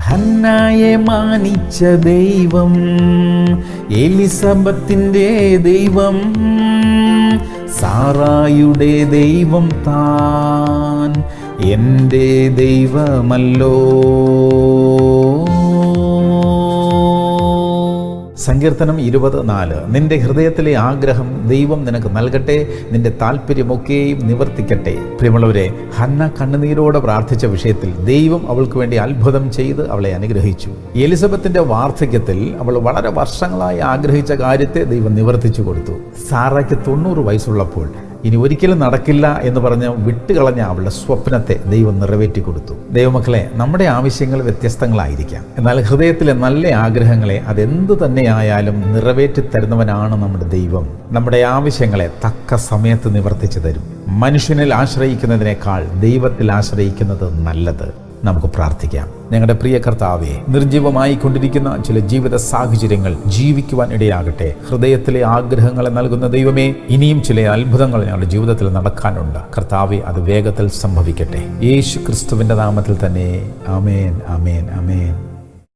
ഹന്നായെ മാനിച്ച ദൈവം, എലിസബത്തിന്റെ ദൈവം, സാറായുടെ ദൈവം താൻ എൻ്റെ ദൈവമല്ലോ. സങ്കീർത്തനം 20:4. നിന്റെ ഹൃദയത്തിലെ ആഗ്രഹം ദൈവം നിനക്ക് നൽകട്ടെ, നിന്റെ താല്പര്യമൊക്കെയും നിവർത്തിക്കട്ടെ. പ്രിയമുള്ളവരെ, ഹന്ന കണ്ണുനീരോടെ പ്രാർത്ഥിച്ച വിഷയത്തിൽ ദൈവം അവൾക്ക് വേണ്ടി അത്ഭുതം ചെയ്ത് അവളെ അനുഗ്രഹിച്ചു. എലിസബത്തിന്റെ വാർദ്ധക്യത്തിൽ അവൾ വളരെ വർഷങ്ങളായി ആഗ്രഹിച്ച കാര്യത്തെ ദൈവം നിവർത്തിച്ചു കൊടുത്തു. സാറയ്ക്ക് 90 വയസ്സുള്ളപ്പോൾ ഇനി ഒരിക്കലും നടക്കില്ല എന്ന് പറഞ്ഞ് വിട്ടുകളഞ്ഞ അവളുടെ സ്വപ്നത്തെ ദൈവം നിറവേറ്റി കൊടുത്തു. ദൈവമക്കളെ, നമ്മുടെ ആവശ്യങ്ങൾ വ്യത്യസ്തങ്ങളായിരിക്കാം, എന്നാൽ ഹൃദയത്തിലെ നല്ല ആഗ്രഹങ്ങളെ അതെന്തു തന്നെയായാലും നിറവേറ്റി തരുന്നവനാണ് നമ്മുടെ ദൈവം. നമ്മുടെ ആവശ്യങ്ങളെ തക്ക സമയത്ത് നിവർത്തിച്ചു തരും. മനുഷ്യനിൽ ആശ്രയിക്കുന്നതിനേക്കാൾ ദൈവത്തിൽ ആശ്രയിക്കുന്നത് നല്ലത്. നമുക്ക് പ്രാർത്ഥിക്കാം. ഞങ്ങളുടെ പ്രിയ കർത്താവേ, നിർജ്ജീവമായി കൊണ്ടിരിക്കുന്ന ചില ജീവിത സാഹചര്യങ്ങൾ ജീവിക്കുവാൻ ഇടയാകട്ടെ. ഹൃദയത്തിലെ ആഗ്രഹങ്ങളെ നൽകുന്ന ദൈവമേ, ഇനിയും ചില അത്ഭുതങ്ങൾ ഞങ്ങളുടെ ജീവിതത്തിൽ നടക്കാനുണ്ട്. കർത്താവേ, അത് വേഗത്തിൽ സംഭവിക്കട്ടെ. യേശു ക്രിസ്തുവിന്റെ നാമത്തിൽ തന്നെ. ആമേൻ, ആമേൻ, ആമേൻ.